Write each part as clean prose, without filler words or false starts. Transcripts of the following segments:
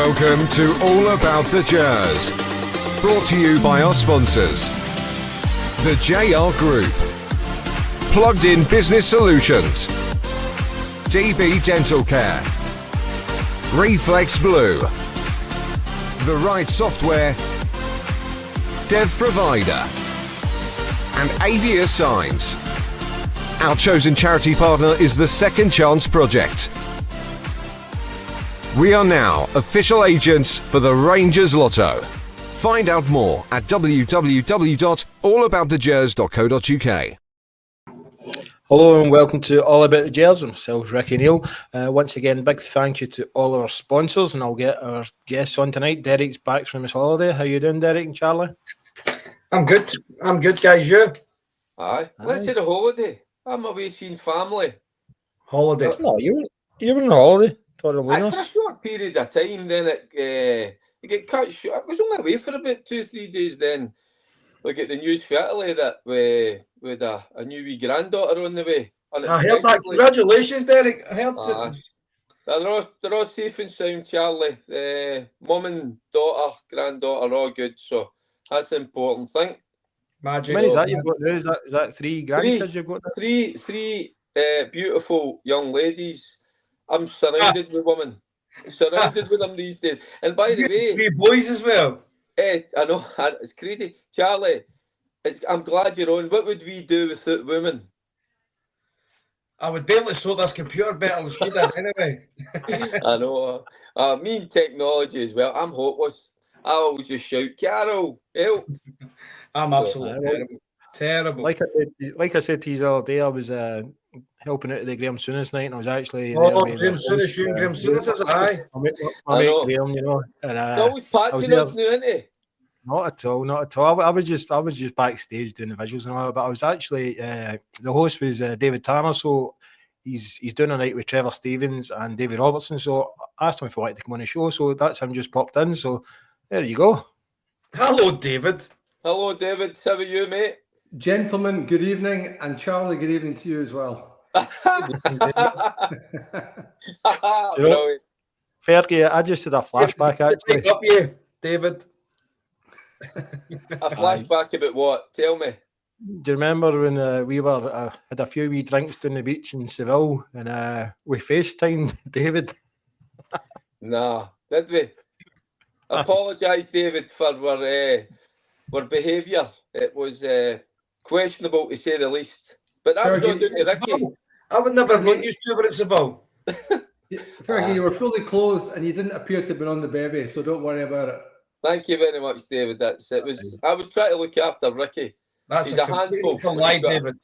Welcome to All About The Gers. Brought to you by our sponsors. The JR Group. Plugged In Business Solutions. DB Dental Care. Reflex Blue. The Right Software. Dev Provider. And Avia Signs. Our chosen charity partner is the Second Chance Project. We are now official agents for the Rangers Lotto. Find out more at www.allaboutthegers.co.uk. Hello and welcome to All About The Gers. Myself, Ricki Neill. Once again, big thank you to all our sponsors, and I'll get our guests on tonight. Derek's back from his holiday. How you doing, Derek and Charlie? I'm good, guys. You? Aye. Let's take a holiday. I'm away seeing family. Holiday? No, you were on holiday. For a short period of time, then it get cut short. I was only away for about 2-3 days. Then we get the news for Italy that we had a new wee granddaughter on the way. I heard that. Congratulations, Derek. I heard that. They're all safe and sound, Charlie. Mum and daughter, granddaughter, all good. So that's the important thing. Magic. How many is that you've got now? Is that 3 grandkids you've got now? Three beautiful young ladies. I'm surrounded with women. I'm surrounded with them these days. And by the way, 3 boys as well. I know, it's crazy. Charlie, I'm glad you're on. What would we do without women? I would be able to sort this computer better than she did anyway. I know. Me and technology as well. I'm hopeless. I always just shout, Carol, help. I'm absolutely terrible. Like I said to you the other day, I was helping out at the Graham Souness night, and I was actually Graham Souness, you and Graham Souness, is it? Aye. I met Graham, you know. And, always patronizing you, isn't he? Not at all. I was just backstage doing the visuals and all that, but I was actually the host was David Tanner, so he's doing a night with Trevor Stevens and David Robertson. So I asked him if he wanted to come on the show, so that's him just popped in. So there you go. Hello, David. Hello, David. How are you, mate? Gentlemen, good evening, and Charlie, good evening to you as well. Fergie, I just had a flashback actually. Up you, David. A flashback about what? Tell me. Do you remember when we were had a few wee drinks down the beach in Seville and we FaceTimed David? Nah, did we? Apologise, David, for our behaviour. It was questionable to say the least. But that was not doing to Ricki. I would never have known you two were at Seville. Fergie, you were fully clothed and you didn't appear to have been on the baby, so don't worry about it. Thank you very much, David. I was trying to look after Ricki. He's a handful. Lie, David.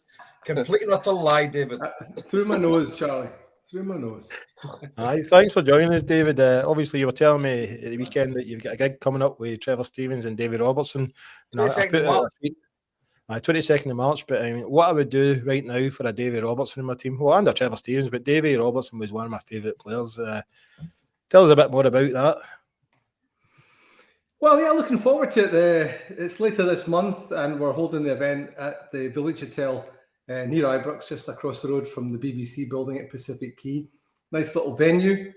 Complete and utter lie, David. Through my nose, Charlie. Through my nose. Aye, thanks for joining us, David. Obviously, you were telling me at the weekend that you've got a gig coming up with Trevor Stevens and David Robertson. 22nd of March. But what I would do right now for a David Robertson in my team, well, and a Trevor Stevens, but David Robertson was one of my favourite players. Tell us a bit more about that. Well, yeah, looking forward to it. It's later this month, and we're holding the event at the Village Hotel near Ibrox, just across the road from the BBC building at Pacific Quay. Nice little venue,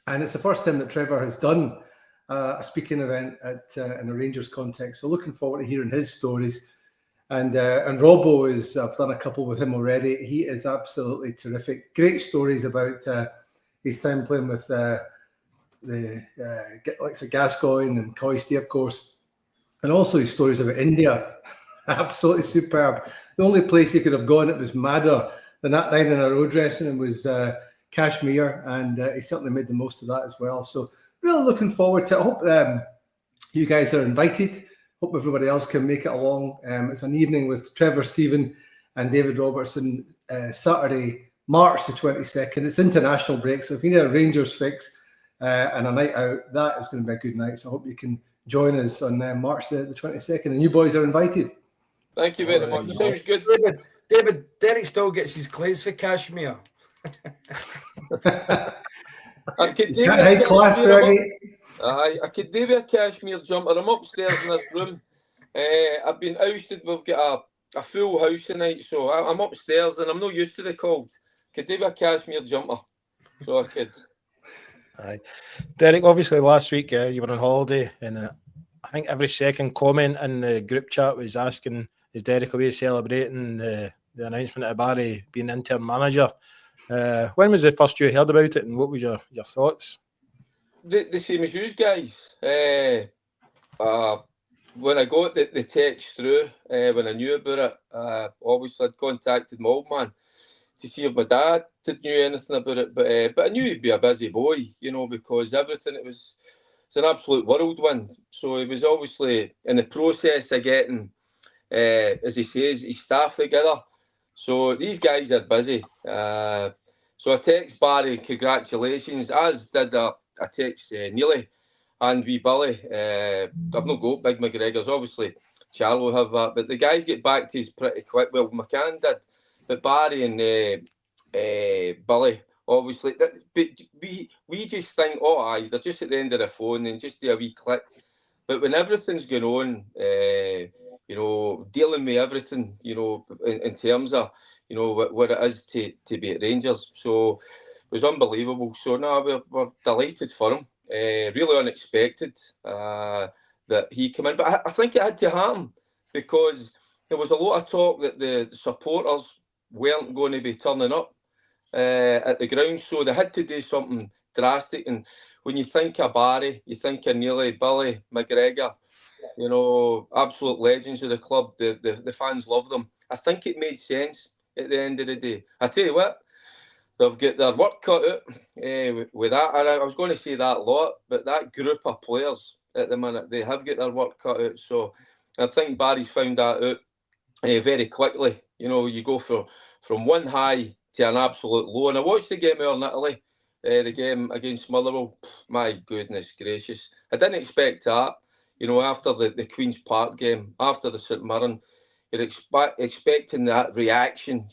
and it's the first time that Trevor has done a speaking event in a Rangers context. So looking forward to hearing his stories. And Robbo I've done a couple with him already. He is absolutely terrific. Great stories about his time playing with the likes of Gascoigne and Coisty, of course, and also his stories about India. Absolutely superb. The only place he could have gone, it was madder than that night in a row dressing room, was Kashmir, and he certainly made the most of that as well. So really looking forward to it. I hope you guys are invited. Hope everybody else can make it along. It's an evening with Trevor Stephen and David Robertson, Saturday, March the 22nd. It's international break, so if you need a Rangers fix and a night out, that is going to be a good night. So I hope you can join us on March the 22nd, and you boys are invited. Thank you very much. Sounds good. David, Derek still gets his clothes for Kashmir. I could do with a cashmere jumper. I'm upstairs in this room. I've been ousted. We've got a full house tonight, so I'm upstairs and I'm not used to the cold. Could do with a cashmere jumper, so I could. Aye. Derek, obviously last week you were on holiday, and I think every second comment in the group chat was asking, is Derek away celebrating the announcement of Barry being interim manager? When was the first you heard about it, and what was your thoughts? The same as you guys. When I got the text through, when I knew about it, obviously I'd contacted my old man to see if my dad knew anything about it, but I knew he'd be a busy boy, because everything, it's an absolute whirlwind. So he was obviously in the process of getting, as he says, his staff together. So these guys are busy. So I text Barry, congratulations, as did I text Neely and wee Billy. I've not got big McGregor's, obviously Charlie will have that, but the guys get back to us pretty quick. Well, McCann did, but Barry and Billy, obviously, but we just think, oh aye, they're just at the end of the phone and just do a wee click. But when everything's going on, dealing with everything, in terms of, what it is to be at Rangers. So it was unbelievable. So no, we're delighted for him. Really unexpected that he came in. But I think it had to happen because there was a lot of talk that the supporters weren't going to be turning up at the ground. So they had to do something drastic. And when you think of Barry, you think of Neely, Billy, McGregor, absolute legends of the club. The fans love them. I think it made sense at the end of the day. I tell you what, they've got their work cut out with that. And I was going to say that a lot, but that group of players at the minute, they have got their work cut out. So I think Barry's found that out very quickly. You go from one high to an absolute low. And I watched the game earlier in Italy, the game against Motherwell. My goodness gracious. I didn't expect that. After the Queen's Park game, after the St Mirren, you're expecting that reaction,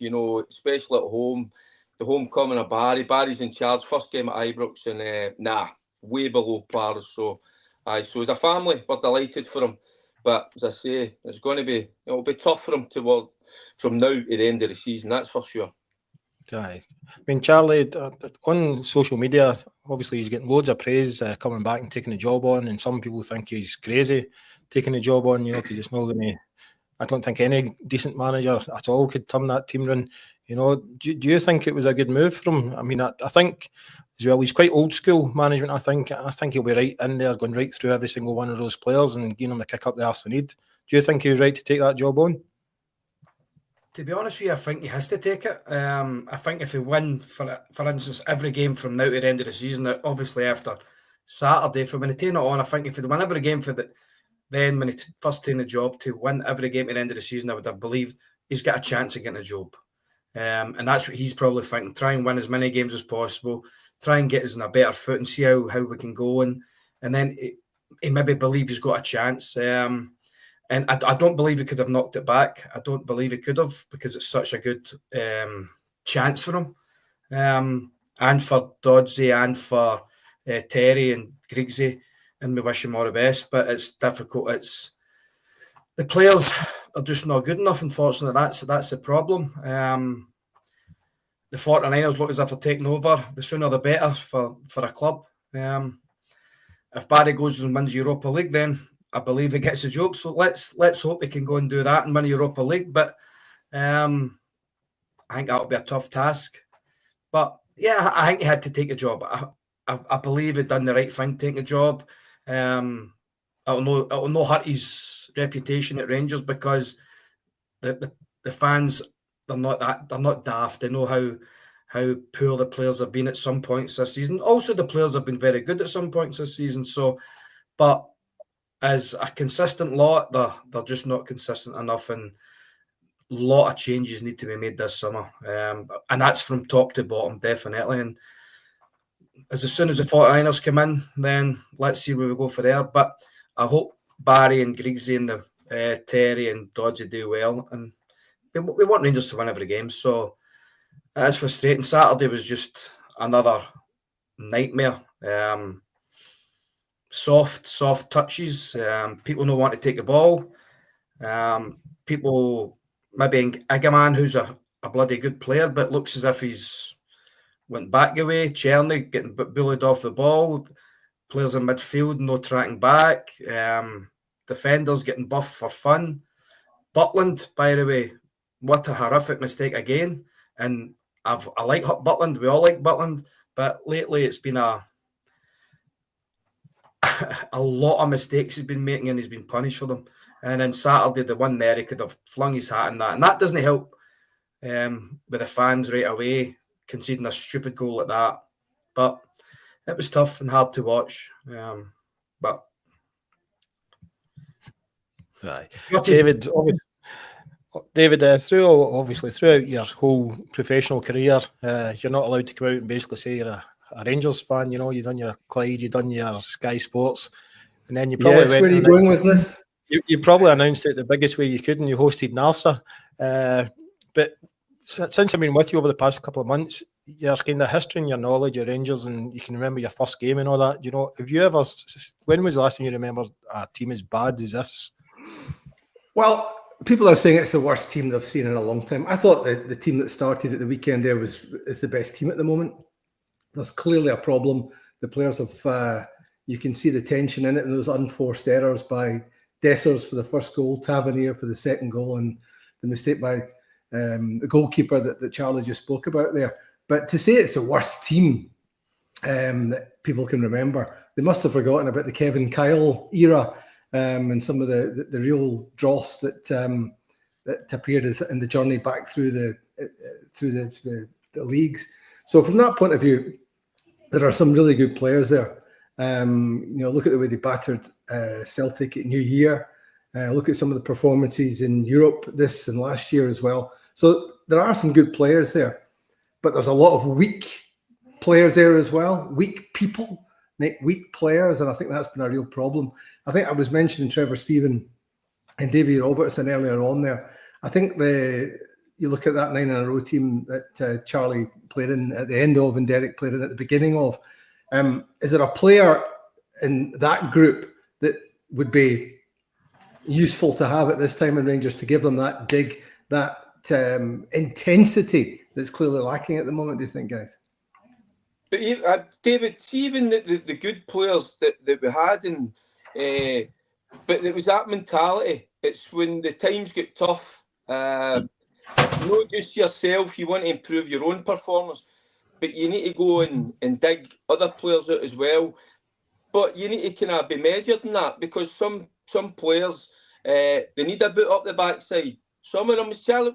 especially at home. The homecoming of Barry. Barry's in charge. First game at Ibrox, and way below par. So as a family, we're delighted for him. But as I say, it'll be tough for him from now to the end of the season. That's for sure. Aye. I mean, Charlie, on social media, obviously he's getting loads of praise coming back and taking the job on, and some people think he's crazy taking the job on, because it's not going to... I don't think any decent manager at all could turn that team around. Do you think it was a good move from him? I mean, I think as well, he's quite old school management. I think he'll be right in there, going right through every single one of those players and giving them the kick up the arse they need. Do you think he was right to take that job on? To be honest with you, I think he has to take it. I think if he win, for instance, every game from now to the end of the season, obviously after Saturday, from when he take it on, I think if he'd win every game then when he first taken the job, to win every game at the end of the season, I would have believed he's got a chance of getting a job. And that's what he's probably thinking. Try and win as many games as possible. Try and get us in a better foot and see how we can go. And then he maybe believe he's got a chance. And I don't believe he could have knocked it back. I don't believe he could have, because it's such a good chance for him. And for Doddsy and for Terry and Griggsy. And we wish him all the best, but it's difficult. It's the players are just not good enough, unfortunately. That's the problem. The 49ers look as if they're taking over. The sooner the better for a club. If Barry goes and wins Europa League, then I believe he gets a job. So let's hope he can go and do that and win Europa League. But I think that'll be a tough task. But yeah, I think he had to take a job. I believe he'd done the right thing taking a job. It'll not hurt his reputation at Rangers, because the fans, they're not daft. They know how poor the players have been at some points this season. Also, the players have been very good at some points this season. So, but as a consistent lot, they're just not consistent enough, and a lot of changes need to be made this summer. And that's from top to bottom, definitely. And as soon as the 49ers come in, then let's see where we go for there. But I hope Barry and Griggsy and the Terry and Doddsy do well. And we want Rangers to win every game. So that's frustrating. Saturday was just another nightmare. Soft touches. People don't want to take the ball. People, maybe Igaman, who's a bloody good player, but looks as if he's went back away. Cherny getting bullied off the ball. Players in midfield no tracking back. Defenders getting buffed for fun. Butland, by the way, what a horrific mistake again. And I like Butland. We all like Butland, but lately it's been a lot of mistakes he's been making, and he's been punished for them. And then Saturday, the one there, he could have flung his hat in that, and that doesn't help with the fans right away conceding a stupid goal like that. But it was tough and hard to watch. But right, David, throughout your whole professional career, you're not allowed to come out and basically say you're a Rangers fan. You know, you've done your Clyde, you've done your Sky Sports, and then you probably where are you going with this? You probably announced it the biggest way you could, and you hosted Narsa. But since I've been with you over the past couple of months, your kind of history and your knowledge of Rangers, and you can remember your first game and all that. You know, have you ever? When was the last time you remember a team as bad as this? Well, people are saying it's the worst team they've seen in a long time. I thought the team that started at the weekend there is the best team at the moment. There's clearly a problem. The players have, you can see the tension in it, and those unforced errors by Dessers for the first goal, Tavernier for the second goal, and the mistake by the goalkeeper that Charlie just spoke about there. But to say it's the worst team that people can remember, they must have forgotten about the Kevin Kyle era and some of the real dross that appeared in the journey back through the leagues. So from that point of view, there are some really good players there. Look at the way they battered Celtic at New Year. Look at some of the performances in Europe this and last year as well. So there are some good players there, but there's a lot of weak players there as well. Weak people make weak players, and I think that's been a real problem. I think I was mentioning Trevor Stephen and Davy Robertson earlier on there. I think you look at that 9 in a row team that Charlie played in at the end of and Derek played in at the beginning of. Is there a player in that group that would be useful to have at this time in Rangers to give them that dig, that intensity that's clearly lacking at the moment, do you think, guys? But David, even the good players that we had, but there was that mentality. It's when the times get tough, not just yourself, you want to improve your own performance, but you need to go and dig other players out as well. But you need to kind of be measured in that, because some players, they need a boot up the backside. Some of them, Charlie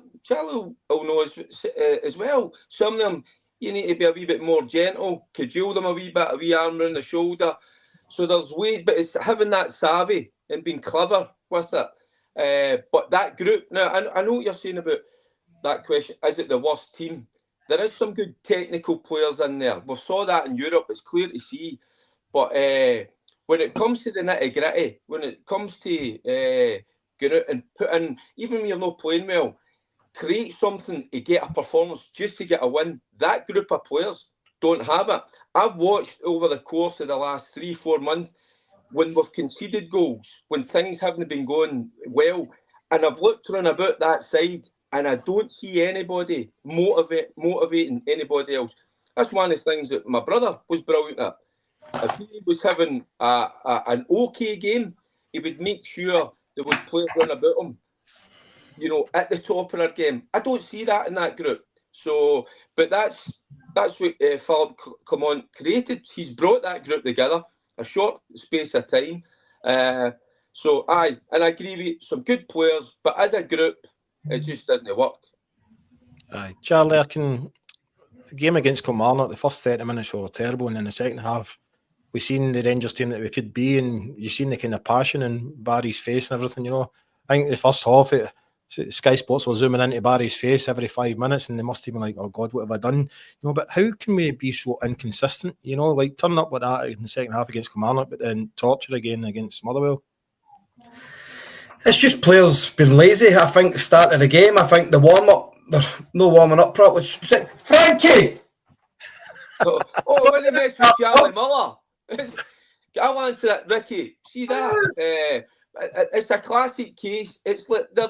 will know as well, some of them, you need to be a wee bit more gentle, cajole them a wee arm around the shoulder. So there's ways, but it's having that savvy and being clever with it. But that group, now, I know what you're saying about that question, is it the worst team? There is some good technical players in there. We saw that in Europe, it's clear to see. But when it comes to the nitty-gritty, when it comes to going out and put in, even when you're not playing well, create something to get a performance just to get a win. That group of players don't have it. I've watched over the course of the last 3-4 months when we've conceded goals, when things haven't been going well, and I've looked around about that side and I don't see anybody motivating anybody else. That's one of the things that my brother was brilliant at. If he was having an okay game, he would make sure there was players around about him, at the top of their game. I don't see that in that group. So, but that's what Philip Clement created. He's brought that group together a short space of time. And I agree with some good players, but as a group, it just doesn't work. Charlie, the game against Kilmarnock, the first 30 minutes were terrible, and in the second half, we've seen the Rangers team that we could be, and you've seen the kind of passion in Barry's face and everything. I think the first half, Sky Sports were zooming into Barry's face every 5 minutes, and they must have been like, "Oh God, what have I done?" But how can we be so inconsistent? Like turning up with that in the second half against Kilmarnock, but then torture again against Motherwell. It's just players being lazy. I think start of the game, I think the warm up, they're no warming up properly. Frankie. When he messed with Charlie Muller, I'll answer that, Ricky. See that? It's a classic case. It's like they're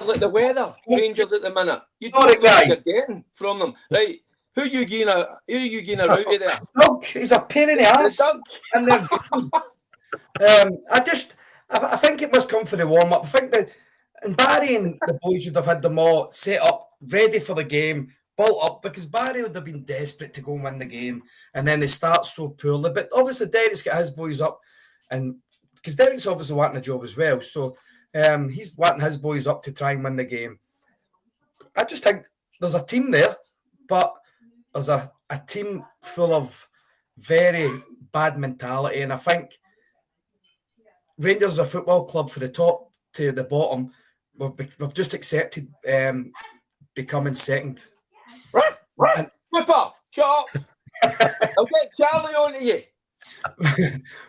like the weather Rangers at the minute. You don't know what you're getting from them, right? Who you getting out of there? Doug, he's a pain in the arse. And then, I think it must come for the warm up. I think that, and Barry and the boys would have had them all set up, ready for the game, built up, because Barry would have been desperate to go and win the game, and then they start so poorly. But obviously, Derek's got his boys up, and because Derek's obviously wanting a job as well, so he's wanting his boys up to try and win the game. I just think there's a team there, but there's a team full of very bad mentality, and I think Rangers is a football club for the top to the bottom. We've just accepted becoming second. Right. Whipper, shut up. I'll get Charlie on to you.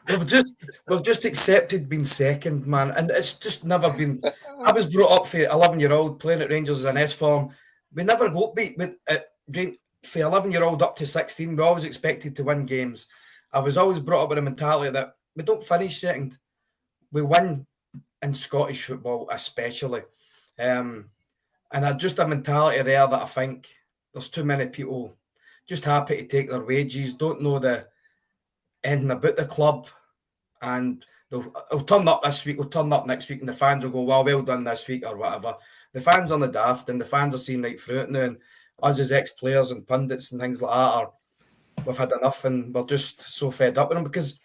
we've just accepted being second, man, and it's just never been. I was brought up for 11-year-old playing at Rangers as an S form. We never got beat for 11-year-old up to 16. We always expected to win games. I was always brought up with a mentality that we don't finish second, we win in Scottish football, especially. And I just a mentality there that I think there's too many people just happy to take their wages, don't know anything about the club, and they'll turn up this week, they'll turn up next week, and the fans will go, well done this week, or whatever. The fans on the daft, and the fans are seeing right through it now, and us as ex-players and pundits and things like that we've had enough, and we're just so fed up with them, because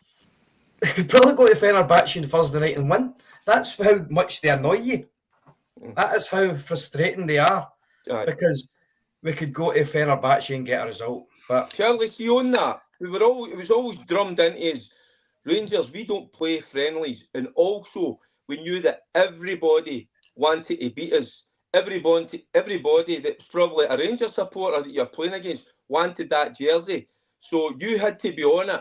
they could probably go to Fenerbahce on Thursday night and win. That's how much they annoy you. That is how frustrating they are, because we could go to Fenerbahce and get a result. But Charlie, see on that, it was always drummed into us, Rangers, we don't play friendlies, and also we knew that everybody wanted to beat us. Everybody that's probably a Rangers supporter that you're playing against wanted that jersey. So you had to be on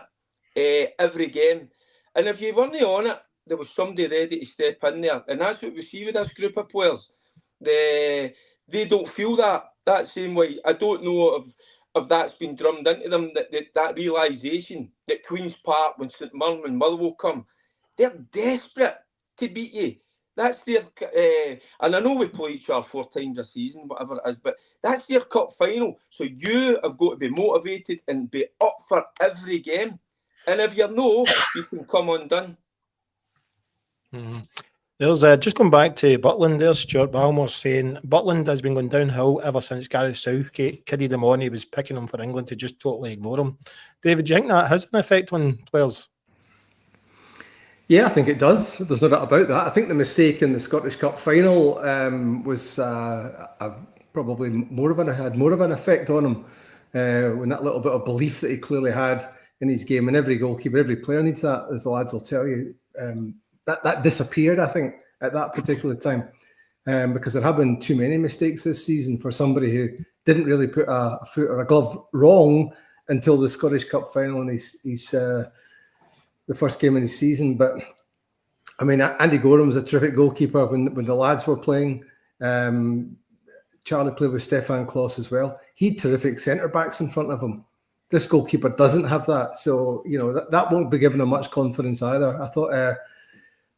it every game. And if you weren't on it, there was somebody ready to step in there. And that's what we see with this group of players. They don't feel that same way. I don't know if that's been drummed into them, that realisation that Queen's Park, when St Mirren and Motherwell come, they're desperate to beat you. That's their, and I know we play each other 4 times a season, whatever it is, but that's their cup final. So you have got to be motivated and be up for every game. And if you're no, you can come undone. Mm-hmm. There's just going back to Butland there, Stuart Balmore saying Butland has been going downhill ever since Gareth Southgate carried him on. He was picking him for England to just totally ignore him. David, do you think that has an effect on players? Yeah, I think it does. There's no doubt about that. I think the mistake in the Scottish Cup final was probably had more of an effect on him when that little bit of belief that he clearly had in his game. And every goalkeeper, every player needs that, as the lads will tell you. That disappeared, I think, at that particular time, because there have been too many mistakes this season for somebody who didn't really put a foot or a glove wrong until the Scottish Cup final and he's the first game in his season. But I mean, Andy Gorham was a terrific goalkeeper when the lads were playing. Charlie played with Stefan Klos as well. He had terrific centre backs in front of him. This goalkeeper doesn't have that, so that won't be giving him much confidence either.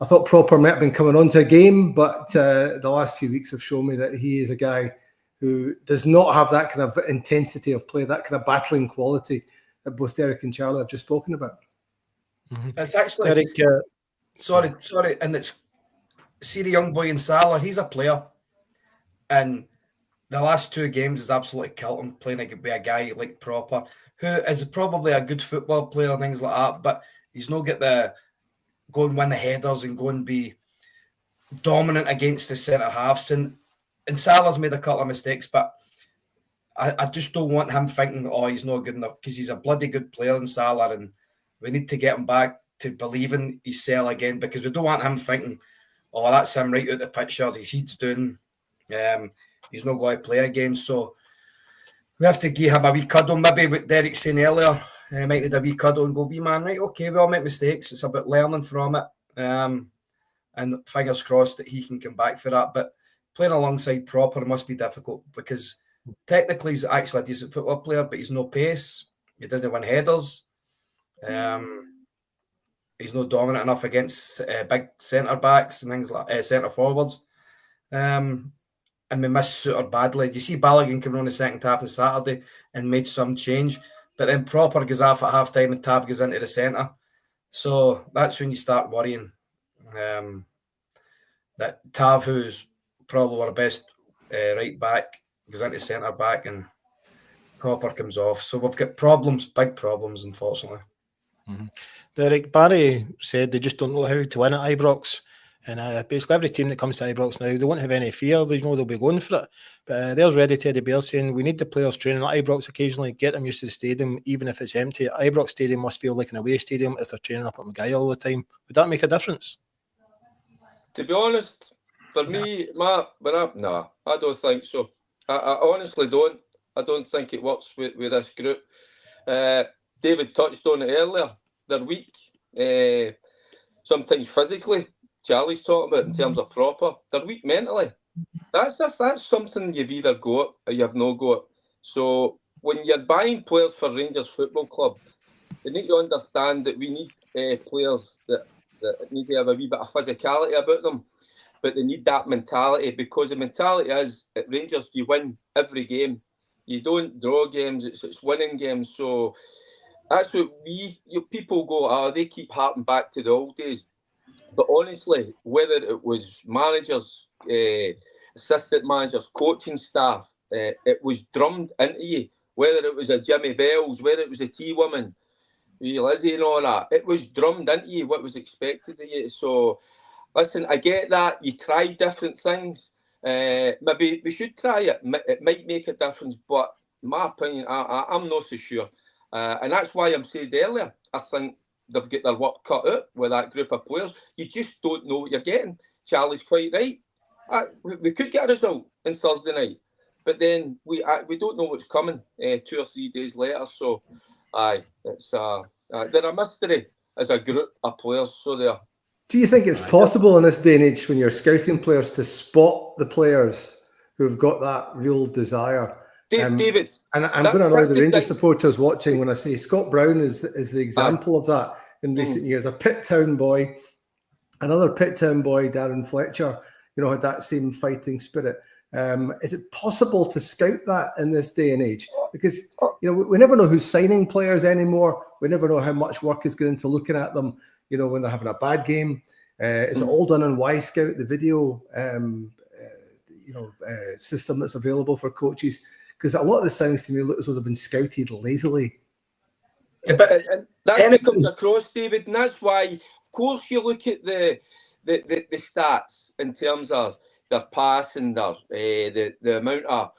I thought Proper might have been coming on to a game, but the last few weeks have shown me that he is a guy who does not have that kind of intensity of play, that kind of battling quality that both Derek and Charlie have just spoken about. Mm-hmm. It's actually Derek, sorry, and it's see the young boy in Salah. He's a player, and the last 2 games has absolutely killed him playing with a guy like Proper, who is probably a good football player and things like that, but he's not get the go and win the headers and go and be dominant against the centre halves. And Salah's made a couple of mistakes, but I just don't want him thinking, he's not good enough, because he's a bloody good player in Salah, and we need to get him back to believing he's Salah again, because we don't want him thinking, that's him right out the picture, he's doing, he's not going to play again. So we have to give him a wee cuddle, maybe what Derek's saying earlier. Might need a wee cuddle and go, wee man, right, okay, we all make mistakes. It's about learning from it. And fingers crossed that he can come back for that. But playing alongside Proper must be difficult, because technically he's actually a decent football player, but he's no pace. He doesn't win headers. He's not dominant enough against big centre backs and things like centre forwards. and we missed Suter badly. Do you see Balogun coming on the second half on Saturday and made some change, but then Proper goes off at half time and Tav goes into the centre. So that's when you start worrying that Tav, who's probably our best right back, goes into centre back and Proper comes off. So we've got problems, big problems, unfortunately. Derek, Barry said they just don't know how to win at Ibrox. And basically every team that comes to Ibrox now, they won't have any fear. They know they'll be going for it. But there's Ready Teddy Bear saying, we need the players training at Ibrox occasionally, get them used to the stadium, even if it's empty. Ibrox Stadium must feel like an away stadium if they're training up at Maguire all the time. Would that make a difference? To be honest, for me, I don't think so. I honestly don't. I don't think it works with this group. David touched on it earlier. They're weak. Sometimes physically. Charlie's talking about in terms of Proper. They're weak mentally. That's something you've either got or you've not got. So when you're buying players for Rangers Football Club, you need to understand that we need players that need to have a wee bit of physicality about them, but they need that mentality, because the mentality is at Rangers you win every game. You don't draw games, it's winning games. So that's what people go, they keep harping back to the old days. But honestly, whether it was managers, assistant managers, coaching staff, it was drummed into you. Whether it was a Jimmy Bells, whether it was a T-Woman, Lizzie and all that, it was drummed into you what was expected of you. So, listen, I get that. You try different things. Maybe we should try it. It might make a difference, but in my opinion, I'm not so sure. And that's why I'm saying earlier, I think they've got their work cut out with that group of players. You just don't know what you're getting. Charlie's quite right. We could get a result on Thursday night, but then we don't know what's coming 2 or 3 days later. So, it's they're a mystery as a group of players. So they're. Do you think it's possible in this day and age when you're scouting players to spot the players who've got that real desire? David, and I'm going to annoy the Rangers supporters watching when I say Scott Brown is the example of that in recent years. A Pitt Town boy, another Pitt Town boy, Darren Fletcher, had that same fighting spirit. Is it possible to scout that in this day and age? Because we never know who's signing players anymore. We never know how much work is going into looking at them. When they're having a bad game. It's all done on Y-Scout, the video system that's available for coaches. Because a lot of this sounds to me look as though they've been scouted lazily. Yeah, but that comes across, David, and that's why, of course, you look at the stats in terms of their passing, the amount of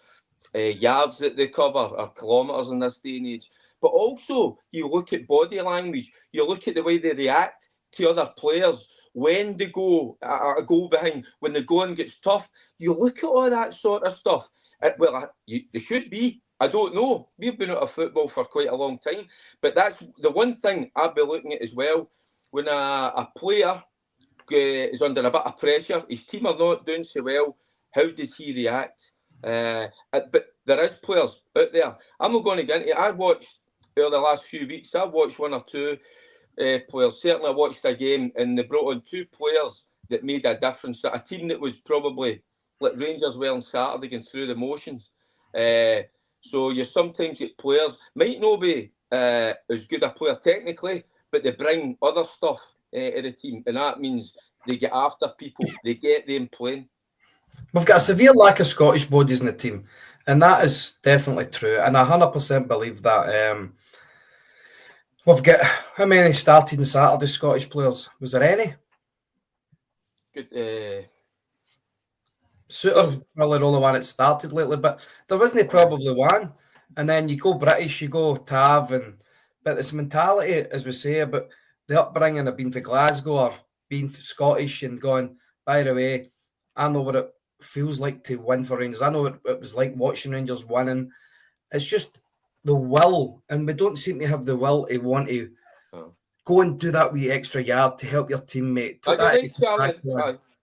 yards that they cover, or kilometres in this day and age. But also, you look at body language. You look at the way they react to other players when they go a goal behind, when the going gets tough. You look at all that sort of stuff. They should be. I don't know. We've been out of football for quite a long time. But that's the one thing I've been looking at as well. When a player is under a bit of pressure, his team are not doing so well, how does he react? But there is players out there. I'm not going to get into it. I watched over the last few weeks, I've watched one or two players. Certainly I watched a game and they brought on 2 players that made a difference. A team that was probably like Rangers were on Saturday going through the motions. So you sometimes get players, might not be as good a player technically, but they bring other stuff to the team. And that means they get after people. They get them playing. We've got a severe lack of Scottish bodies in the team. And that is definitely true. And I 100% believe that. We've got, how many started on Saturday, Scottish players? Was there any? Good. Suter, probably the only one that started lately, but there wasn't probably one. And then you go British, you go Tav, but this mentality, as we say, about the upbringing of being for Glasgow or being Scottish and going, by the way, I know what it feels like to win for Rangers. I know what it was like watching Rangers winning. It's just the will, and we don't seem to have the will to want to go and do that wee extra yard to help your teammate.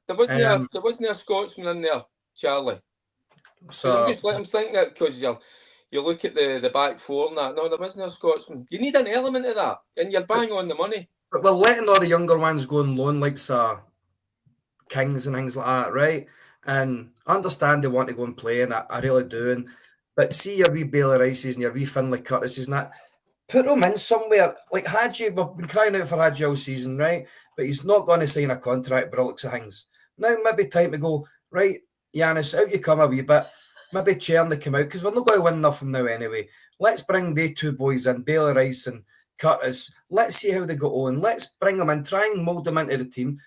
There wasn't a Scotsman in there, Charlie. So I'm just letting him think that, because you look at the back four and that. No, there wasn't a Scotsman. You need an element of that, and you're bang on the money. But we're letting all the younger ones go on loan, like Kings and things like that, right? And I understand they want to go and play, and I really do. But see your wee Bailey Rices and your wee Finlay Curtises and that, put him in somewhere. Like Hadji, we've been crying out for Hadji all season, right? But he's not going to sign a contract by the looks of things. Now maybe time to go, right, Giannis, out you come a wee bit. Maybe Cherny come out, because we're not going to win nothing now anyway. Let's bring the two boys in, Bailey Rice and Curtis. Let's see how they go on. Let's bring them in, try and mould them into the team.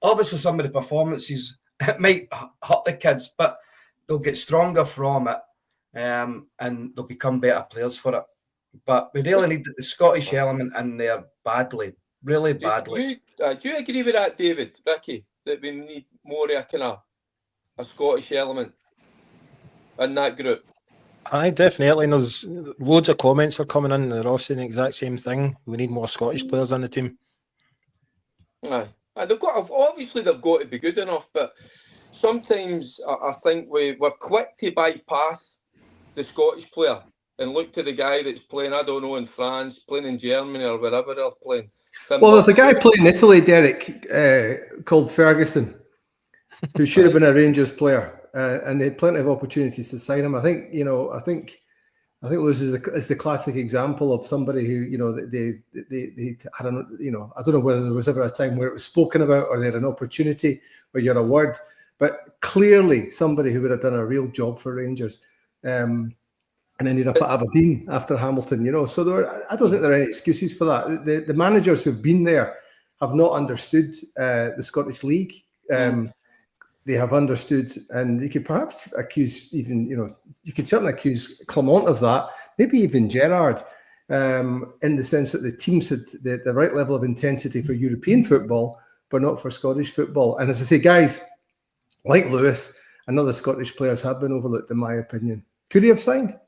Obviously, some of the performances, it might hurt the kids, but they'll get stronger from it, and they'll become better players for it. But we really need the Scottish element in there badly, really badly. Do you agree with that, David, Ricki, that we need more of a Scottish element in that group? Aye, definitely. And there's loads of comments are coming in. They're all saying the exact same thing. We need more Scottish players on the team. Aye. They've got to be good enough, but sometimes I think we're quick to bypass the Scottish player and look to the guy that's playing, I don't know, in France, playing in Germany or wherever they're playing. Well, there's a guy playing in Italy, Derek, called Ferguson, who should have been a Rangers player, and they had plenty of opportunities to sign him. I think Lewis is the classic example of somebody who, they I don't know whether there was ever a time where it was spoken about or they had an opportunity where you're a word, but clearly somebody who would have done a real job for Rangers, and ended up at Aberdeen after Hamilton. So I don't think there are any excuses for that. The managers who've been there have not understood the Scottish League. They have understood, and you could perhaps accuse even, you could certainly accuse Clement of that, maybe even Gerrard, in the sense that the teams had the right level of intensity for European football, but not for Scottish football. And as I say, guys, like Lewis, I know the Scottish players have been overlooked, in my opinion. Could he have signed?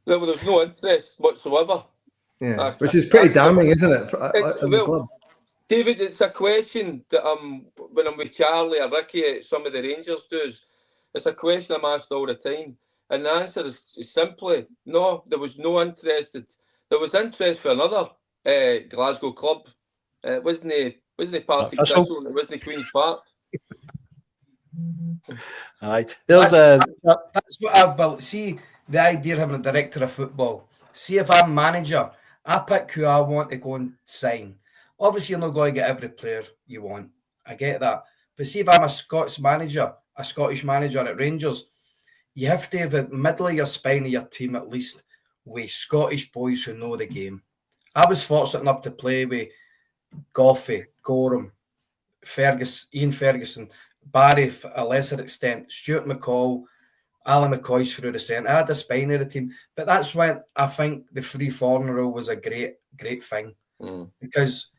Well, there's no interest whatsoever. Yeah, which is pretty damning, isn't it? Club. David, it's a question that when I'm with Charlie or Ricki, some of the Rangers do, it's a question I'm asked all the time. And the answer is simply, no, there was no interest. There was interest for another Glasgow club. Wasn't Partick Thistle, it wasn't Queen's Park. Aye. That's what I've built. See, the idea of having a director of football. See, if I'm manager, I pick who I want to go and sign. Obviously, you're not going to get every player you want. I get that. But see, if I'm a Scottish manager at Rangers, you have to have the middle of your spine of your team at least with Scottish boys who know the game. I was fortunate enough to play with Goffey, Gorham, Ian Ferguson, Barry to a lesser extent, Stuart McCall, Alan McCoy's through the centre. I had a spine of the team. But that's when I think the free foreigner rule was a great thing. Because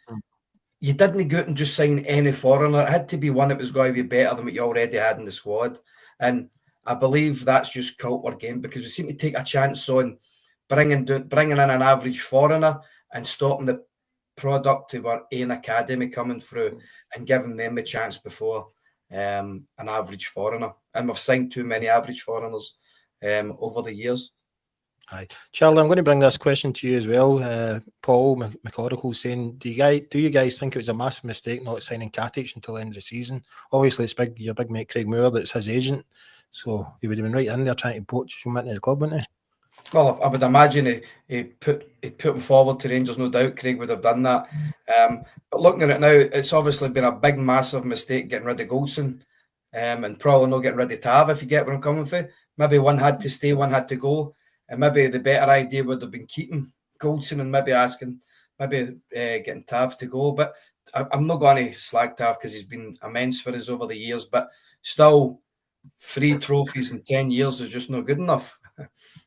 you didn't go out and just sign any foreigner. It had to be one that was going to be better than what you already had in the squad. And I believe that's just cult our game, because we seem to take a chance on bringing in an average foreigner and stopping the product of our own academy coming through and giving them a chance before an average foreigner. And we've signed too many average foreigners over the years. Aye, Charlie, I'm going to bring this question to you as well. Paul McCorrickle saying, do you guys think it was a massive mistake not signing Katic until the end of the season? Obviously, it's your big mate Craig Moore that's his agent, so he would have been right in there trying to poach him into the club, wouldn't he? Well, I would imagine he'd put him forward to Rangers, no doubt. Craig would have done that. But looking at it now, it's obviously been a big, massive mistake getting rid of Goldson, and probably not getting rid of Tav, if you get where I'm coming from. Maybe one had to stay, one had to go. And maybe the better idea would have been keeping Goldson and getting Tav to go. But I'm not going to slag Tav because he's been immense for us over the years. But still, 3 trophies in 10 years is just not good enough.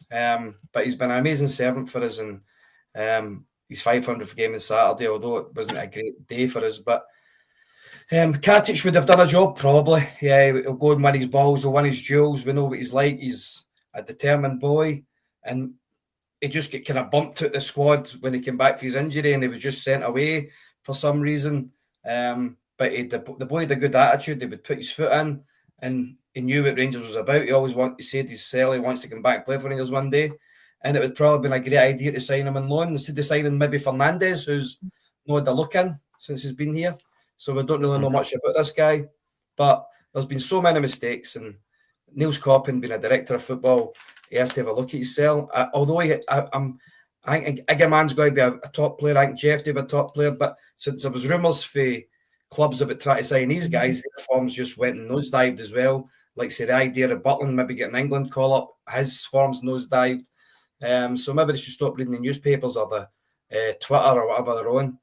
But he's been an amazing servant for us, and he's 500th game on Saturday, although it wasn't a great day for us. But Katic would have done a job, probably. Yeah, he'll go and win his balls, he'll win his duels. We know what he's like. He's a determined boy. And he just get kind of bumped out the squad when he came back for his injury, and he was just sent away for some reason. But the boy had a good attitude. He would put his foot in, and he knew what Rangers was about. He said he wants to come back and play for Rangers one day. And it would probably been a great idea to sign him on loan instead of signing maybe Fernandez, who's not had a look in since he's been here. So we don't really know much about this guy. But there's been so many mistakes, and Niels Coppin, being a director of football, he has to have a look at himself. Although I think Iggerman's going to be a top player. I think Jeff to be a top player. But since there was rumours for clubs about trying to sign these guys, their forms just went and nosedived as well. Like, say, the idea of Butland maybe getting an England call-up, his forms nosedived. So maybe they should stop reading the newspapers or the Twitter or whatever they're on,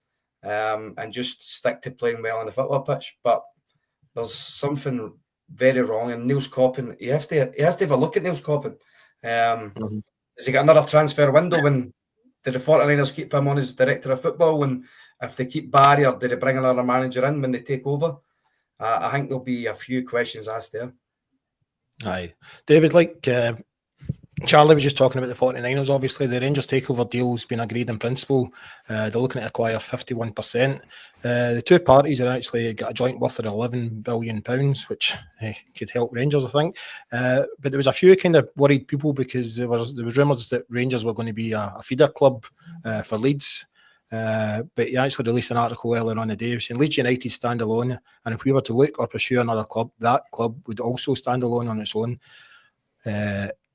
and just stick to playing well on the football pitch. But there's something very wrong. And Niels Coppin, he has to have a look at Niels Coppin. Has he got another transfer window? When did the 49ers keep him on as director of football? And if they keep Barry, or did they bring another manager in when they take over? I think there'll be a few questions asked there. Aye. David, like Charlie was just talking about the 49ers, obviously the Rangers takeover deal's been agreed in principle. They're looking to acquire 51%. The two parties are actually got a joint worth of £11 billion, which could help Rangers, I think. But there was a few kind of worried people because there was rumours that Rangers were going to be a feeder club for Leeds. But he actually released an article earlier on the day saying Leeds United stand alone, and if we were to look or pursue another club, that club would also stand alone on its own.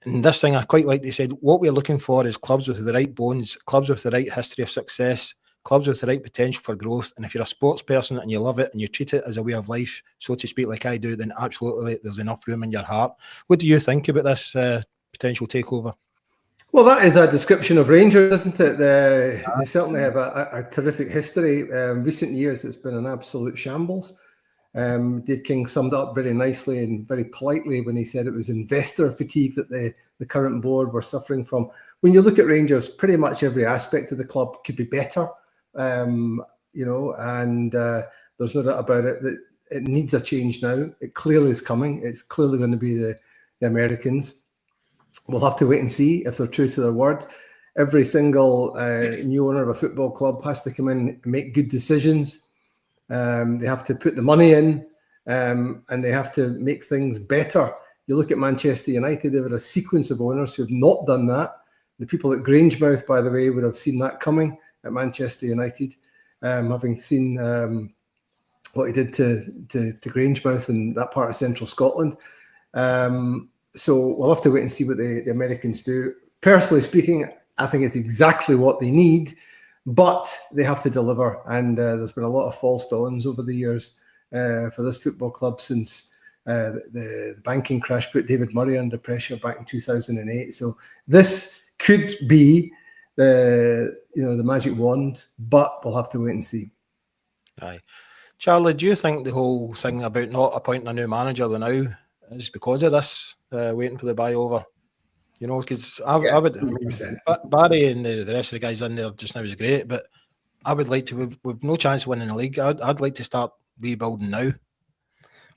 And this thing I quite like, they said, what we're looking for is clubs with the right bones, clubs with the right history of success, clubs with the right potential for growth. And if you're a sports person and you love it and you treat it as a way of life, so to speak, like I do, then absolutely there's enough room in your heart. What do you think about this potential takeover? Well, that is a description of Rangers, isn't it? They certainly have a terrific history. Recent years, it's been an absolute shambles. Dave King summed it up very nicely and very politely when he said it was investor fatigue that the current board were suffering from. When you look at Rangers, pretty much every aspect of the club could be better, and there's no doubt about it that it needs a change now. It clearly is coming. It's clearly going to be the Americans. We'll have to wait and see if they're true to their word. Every single new owner of a football club has to come in and make good decisions. They have to put the money in, and they have to make things better. You look at Manchester United, they've had a sequence of owners who have not done that. The people at Grangemouth, by the way, would have seen that coming at Manchester United, having seen what he did to Grangemouth in that part of central Scotland. So we'll have to wait and see what the Americans do. Personally speaking, I think it's exactly what they need, but they have to deliver. And there's been a lot of false dawns over the years for this football club since the banking crash put David Murray under pressure back in 2008. So this could be the magic wand, but we'll have to wait and see. Aye. Charlie, do you think the whole thing about not appointing a new manager now is because of this, waiting for the buy-over? You know, because I would, Barry and the rest of the guys in there just now is great, but I would like to, we've no chance of winning the league. I'd like to start rebuilding now.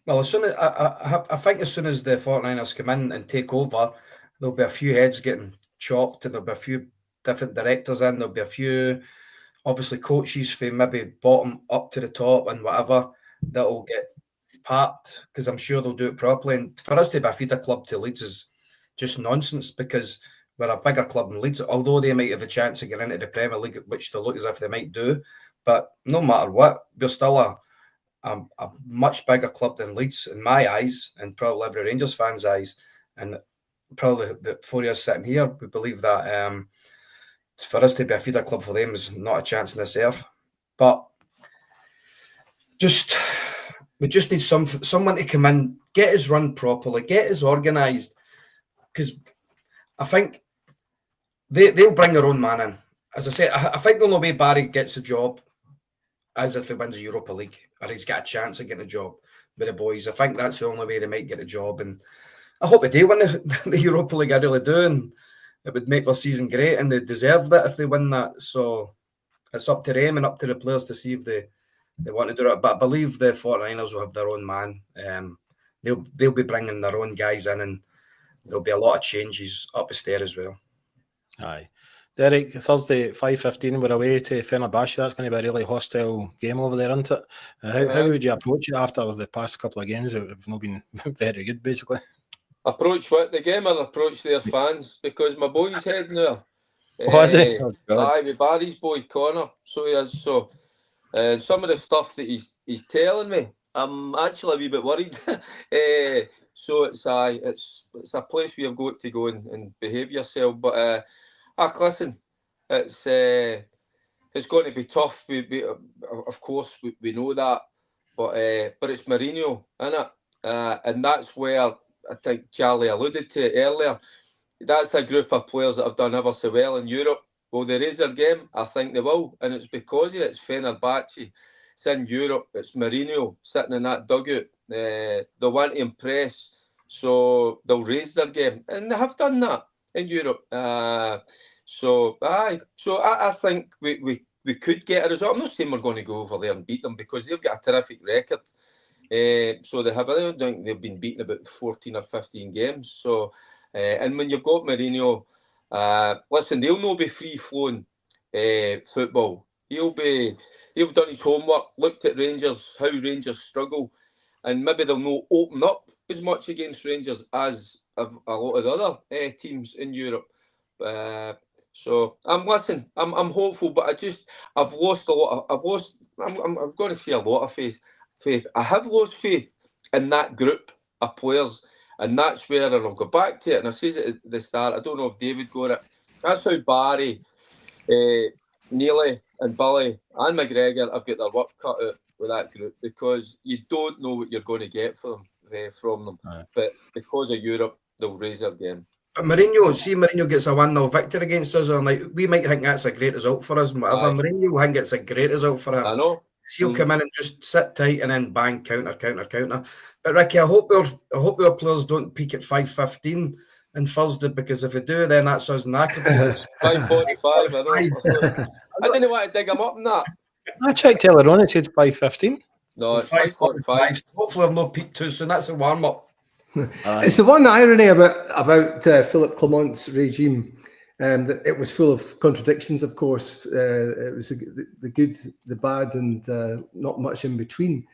Well, as soon as I think as soon as the 49ers come in and take over, there'll be a few heads getting chopped, and there'll be a few different directors in. There'll be a few, obviously, coaches from maybe bottom up to the top and whatever that'll get packed, because I'm sure they'll do it properly. And for us to be a feeder club to Leeds is just nonsense, because we're a bigger club than Leeds, although they might have a chance of getting into the Premier League, which they look as if they might do. But no matter what, we're still a much bigger club than Leeds in my eyes, and probably every Rangers fan's eyes. And probably the 4 years sitting here, we believe that for us to be a feeder club for them is not a chance on this earth. But we just need someone to come in, get us run properly, get us organised, because I think they'll bring their own man in. As I said, I think the only way Barry gets a job is if he wins the Europa League, or he's got a chance of getting a job with the boys. I think that's the only way they might get a job, and I hope they do win the Europa League. I really do, and it would make their season great, and they deserve that if they win that. So it's up to them and up to the players to see if they want to do it. But I believe the 49ers will have their own man. They'll be bringing their own guys in, and there'll be a lot of changes up the stair as well. Aye. Derek, Thursday at 5:15, we're away to Fenerbahce. That's going to be a really hostile game over there, isn't it? How would you approach it after the past couple of games that have not been very good, basically? Approach what? The game, or approach their fans? Because my boy's heading there. Oh, is it? Oh, aye, with Barry's boy Connor. So he is. So some of the stuff that he's telling me, I'm actually a wee bit worried. So it's a place where you've got to go and behave yourself. But listen, it's going to be tough. Of course, we know that. But it's Mourinho, isn't it? And that's where I think Charlie alluded to it earlier. That's a group of players that have done ever so well in Europe. Will they raise their game? I think they will. And it's because of it. It's Fenerbahce. It's in Europe. It's Mourinho sitting in that dugout. They want to impress, so they'll raise their game. And they have done that in Europe. So I think we could get a result. I'm not saying we're going to go over there and beat them because they've got a terrific record. So they have. I don't think they've been beaten about 14 or 15 games. So, and when you've got Mourinho, listen, they'll not be free-flowing football. He'll done his homework, looked at Rangers, how Rangers struggle, and maybe they'll not open up as much against Rangers as a lot of the other teams in Europe. So I'm hopeful, but I'm going to say a lot of faith. I have lost faith in that group of players, and that's where I'll go back to it. And I said it at the start. I don't know if David got it. That's how Barry, Neely, and Billy and McGregor have got their work cut out with that group because you don't know what you're going to get from them. Right. But because of Europe, they'll raise their game. But Mourinho gets a 1-0 victory against us, and we might think that's a great result for us and whatever. Aye. Mourinho think it's a great result for him. I know. He'll come in and just sit tight and then bang, counter. But Ricky, I hope our players don't peak at 5:15 on Thursday, because if they do, then that's us knackered. 5:45. I know. I didn't want to dig him up in that. I checked earlier on. It said 5:15. No, it's 5:45. Hopefully, I've not peaked too soon. That's a warm up. It's the one irony about Philippe Clement's regime. That it was full of contradictions, of course. It was the good, the bad, and not much in between.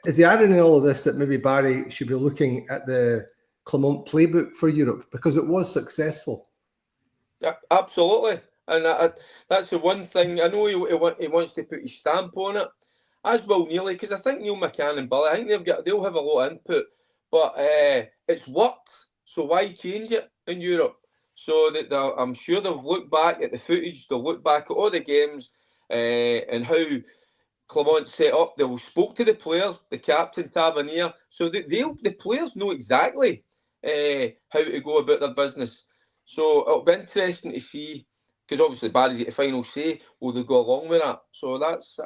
Is the irony in all of this that maybe Barry should be looking at the Clement playbook for Europe, because it was successful? Yeah, absolutely. And that's the one thing. I know he wants to put his stamp on it, as will Neely, because I think Neil McCann and Billy, I think they'll have a lot of input. But it's worked, so why change it in Europe? So that I'm sure they've looked back at the footage, they'll look back at all the games and how Clement set up. They'll spoke to the players, the captain, Tavernier, so that the players know exactly how to go about their business. So it'll be interesting to see, because obviously Barry's at the final say, will they go along with that? So that's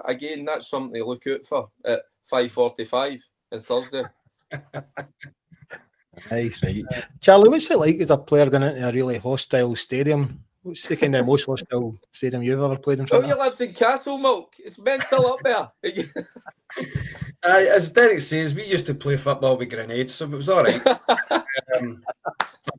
something to look out for at 5:45 on Thursday. Nice, right. Charlie, what's it like as a player going into a really hostile stadium? What's the kind of most hostile stadium you've ever played in front of? You lived in Castle Milk. It's mental up there. As Derek says, we used to play football with grenades, so it was all right.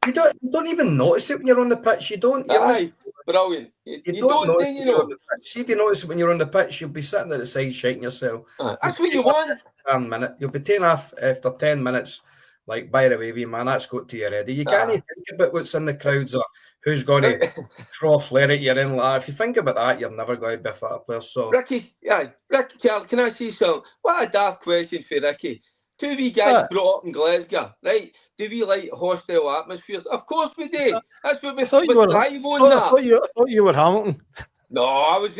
You don't even notice it when you're on the pitch. You don't. Aye, brilliant. You don't notice it, on the pitch. See, if you notice it when you're on the pitch, you'll be sitting at the side shaking yourself. That's what you want. 10 minutes. You'll be taken off after 10 minutes. Like, by the way, wee man, that's got to you ready. You can't even think about what's in the crowds or who's going to throw a flare at your in. If you think about that, you're never going to be a football player. So, Ricky, Charlie, can I say something? What a daft question for Ricky. Two wee guys brought up in Glasgow, right? Do we like hostile atmospheres? Of course we do. That's what we thrive on. I thought you were Hamilton. No, I was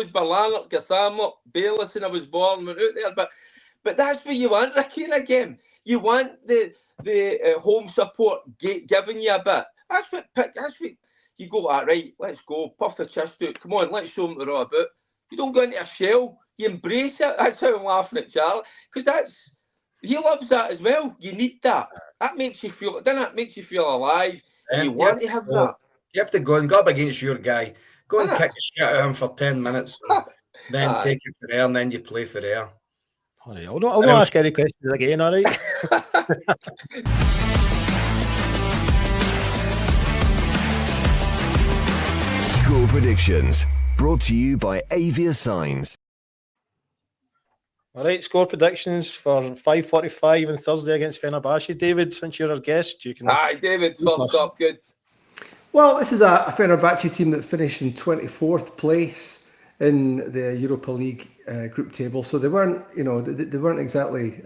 Berliner, Gathamler, Bayless, and I was born went out there. But that's what you want, Ricky, in a game. You want the home support giving you a bit. That's what you go at, right? Let's go, puff the chest out. Come on, let's show them what they're all about. You don't go into a shell. You embrace it. That's how I'm laughing at Charlie, because he loves that as well. You need that. That makes you feel. Then that makes you feel alive. And you want to have that. You have to go and go up against your guy. Go and kick the shit out of him for 10 minutes. Then take it for air, and then you play for air. All right, I'll not ask any questions again, all right? Score predictions brought to you by Avia Signs. All right, score predictions for 5:45 on Thursday against Fenerbahce. David, since you're our guest, you can. Hi, David. First up, good. Well, this is a Fenerbahce team that finished in 24th place in the Europa League group table, so they weren't, they weren't exactly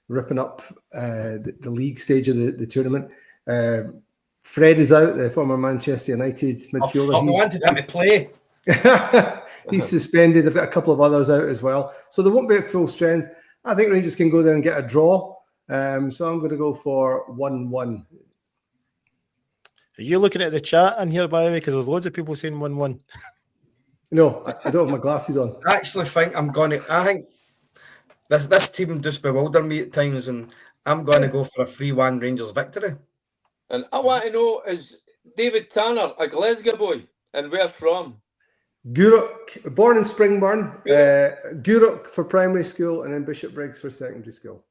ripping up the league stage of the tournament. Fred is out, the former Manchester United midfielder. I wanted him to play. He's suspended. They've got a couple of others out as well, so they won't be at full strength. I think Rangers can go there and get a draw. So I'm going to go for 1-1. Are you looking at the chat in here, by the way? Because there's loads of people saying 1-1. No, I don't have my glasses on. I actually think I think this team just bewilder me at times, and I'm going to go for a 3-1 Rangers victory. And I want to know, is David Tanner a Glasgow boy? And where from? Gourock, born in Springburn. Gourock for primary school, and then Bishop Briggs for secondary school.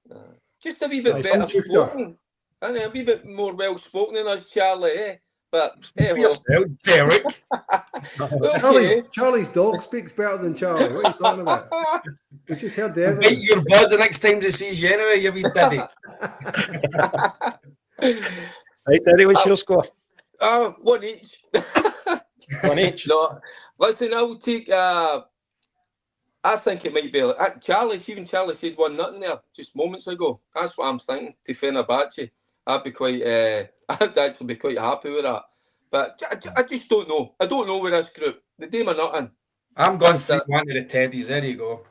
Just a wee bit better spoken. And a wee bit more well spoken than us, Charlie, eh? But for yourself, Derek. Okay. Charlie's dog speaks better than Charlie. What are you talking about? We just heard the evidence. Bite your bud the next time he sees you anyway, you wee daddy. Right, Derek, what's your score? 1 each. 1 each. No, listen, I'll take. I think it might be. Charlie said 1-0 there just moments ago. That's what I'm thinking. To Fenerbahce, I'd actually be quite happy with that. But I just don't know. I don't know with this group. The game or nothing. I'm going 3-1 to the Teddies. There you go.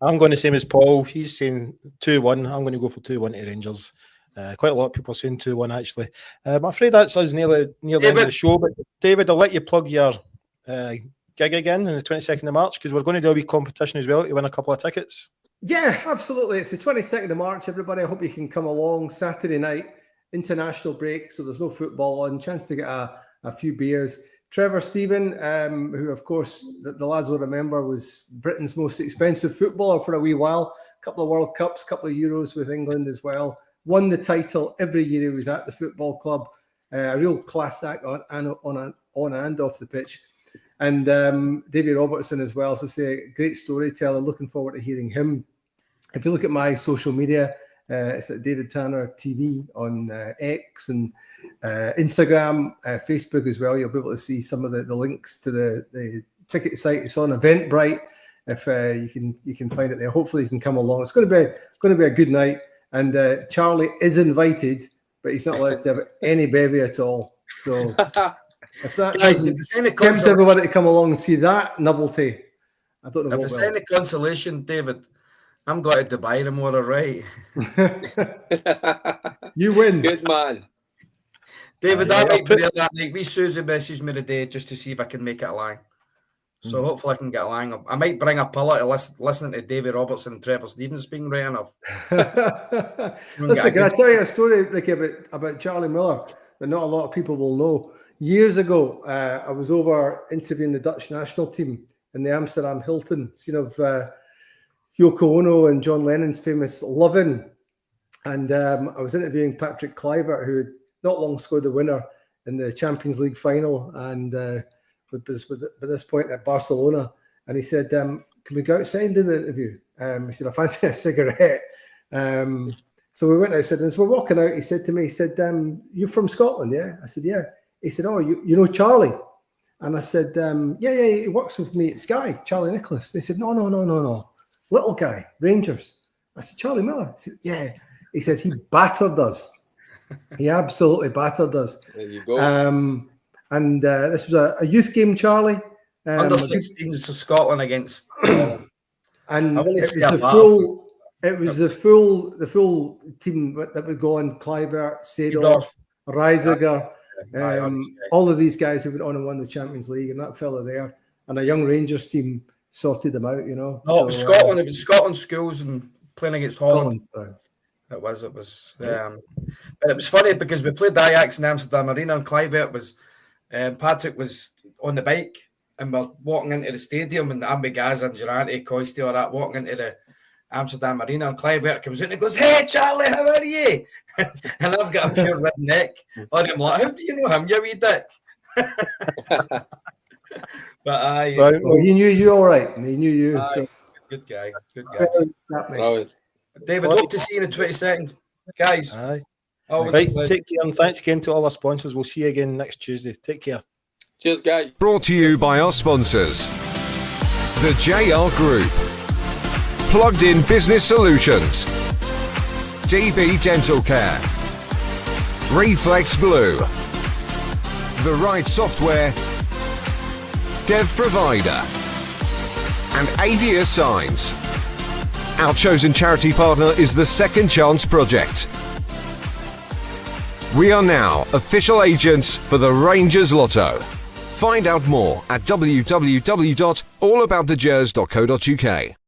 I'm going the same as Paul. He's saying 2-1. I'm going to go for 2-1 to Rangers. Quite a lot of people are saying 2-1 actually. I'm afraid that's us near the end of the show. But David, I'll let you plug your gig again on the 22nd of March, because we're going to do a wee competition as well to win a couple of tickets. Yeah, absolutely. It's the 22nd of March, everybody. I hope you can come along. Saturday night, international break, so there's no football on. Chance to get a few beers. Trevor Stephen, who, of course, the lads will remember, was Britain's most expensive footballer for a wee while. A couple of World Cups, a couple of Euros with England as well. Won the title every year he was at the football club. A real class act on and off the pitch. And Davy Robertson as well. So say, great storyteller. Looking forward to hearing him. If you look at my social media, it's at David Tanner TV on X and Instagram, Facebook as well. You'll be able to see some of the links to the ticket site. It's on Eventbrite. If you can find it there. Hopefully you can come along. It's going to be a good night. And Charlie is invited, but he's not allowed to have any bevy at all. So if that tempts everybody to come along and see that novelty, I don't know. If it's any consolation, David, I'm going to Dubai tomorrow, right? You win. Good man. David, I might be there that night. Wee Susie messaged me today just to see if I can make it along. So hopefully I can get along. I might bring a pillow to listening to David Robertson and Trevor Stevens being right enough. Listen, can I tell you a story, Ricky, about Charlie Miller that not a lot of people will know? Years ago, I was over interviewing the Dutch national team in the Amsterdam Hilton, scene of Yoko Ono and John Lennon's famous Lovin'. And I was interviewing Patrick Kluivert, who had not long scored the winner in the Champions League final, and with this point at Barcelona. And he said, can we go outside and do the interview? He said, I fancy a cigarette. So we went outside, and as we're walking out, he said to me, you're from Scotland, yeah? I said, yeah. He said, oh, you know Charlie? And I said, yeah, he works with me at Sky, Charlie Nicholas. He said, no. Little guy, Rangers. I said, Charlie Miller? He said, yeah. He said, he battered us. He absolutely battered us. There you go. And this was a youth game, Charlie. Under 16s to Scotland against. And it was the full team that would go on: Kluivert, Seedorf, Reisiger, all of these guys who went on and won the Champions League, and that fella there, and a young Rangers team sorted them out. No, it was Scotland. It was Scotland schools and playing against Holland. It was. But it was funny because we played the Ajax in Amsterdam Arena, and Kluivert was. Patrick was on the bike, and we're walking into the stadium, and Ambigaz and Durante, Coisty, all that, walking into the Amsterdam Arena, and Kluivert comes in and goes, "Hey, Charlie, how are you?" And I've got a pure red neck. I'm like, "How do you know him, you wee dick?" But he knew you all right, and he knew you. So. Good guy. David, hope to see you in the 22nd, guys. Right, take care, and thanks again to all our sponsors. We'll see you again next Tuesday. Take care. Cheers, guys. Brought to you by our sponsors. The JR Group. Plugged in Business Solutions. DB Dental Care. Reflex Blue. The Right Software. Dev Provider. And Avia Signs. Our chosen charity partner is the Second Chance Project. We are now official agents for the Rangers Lotto. Find out more at www.allaboutthegers.co.uk.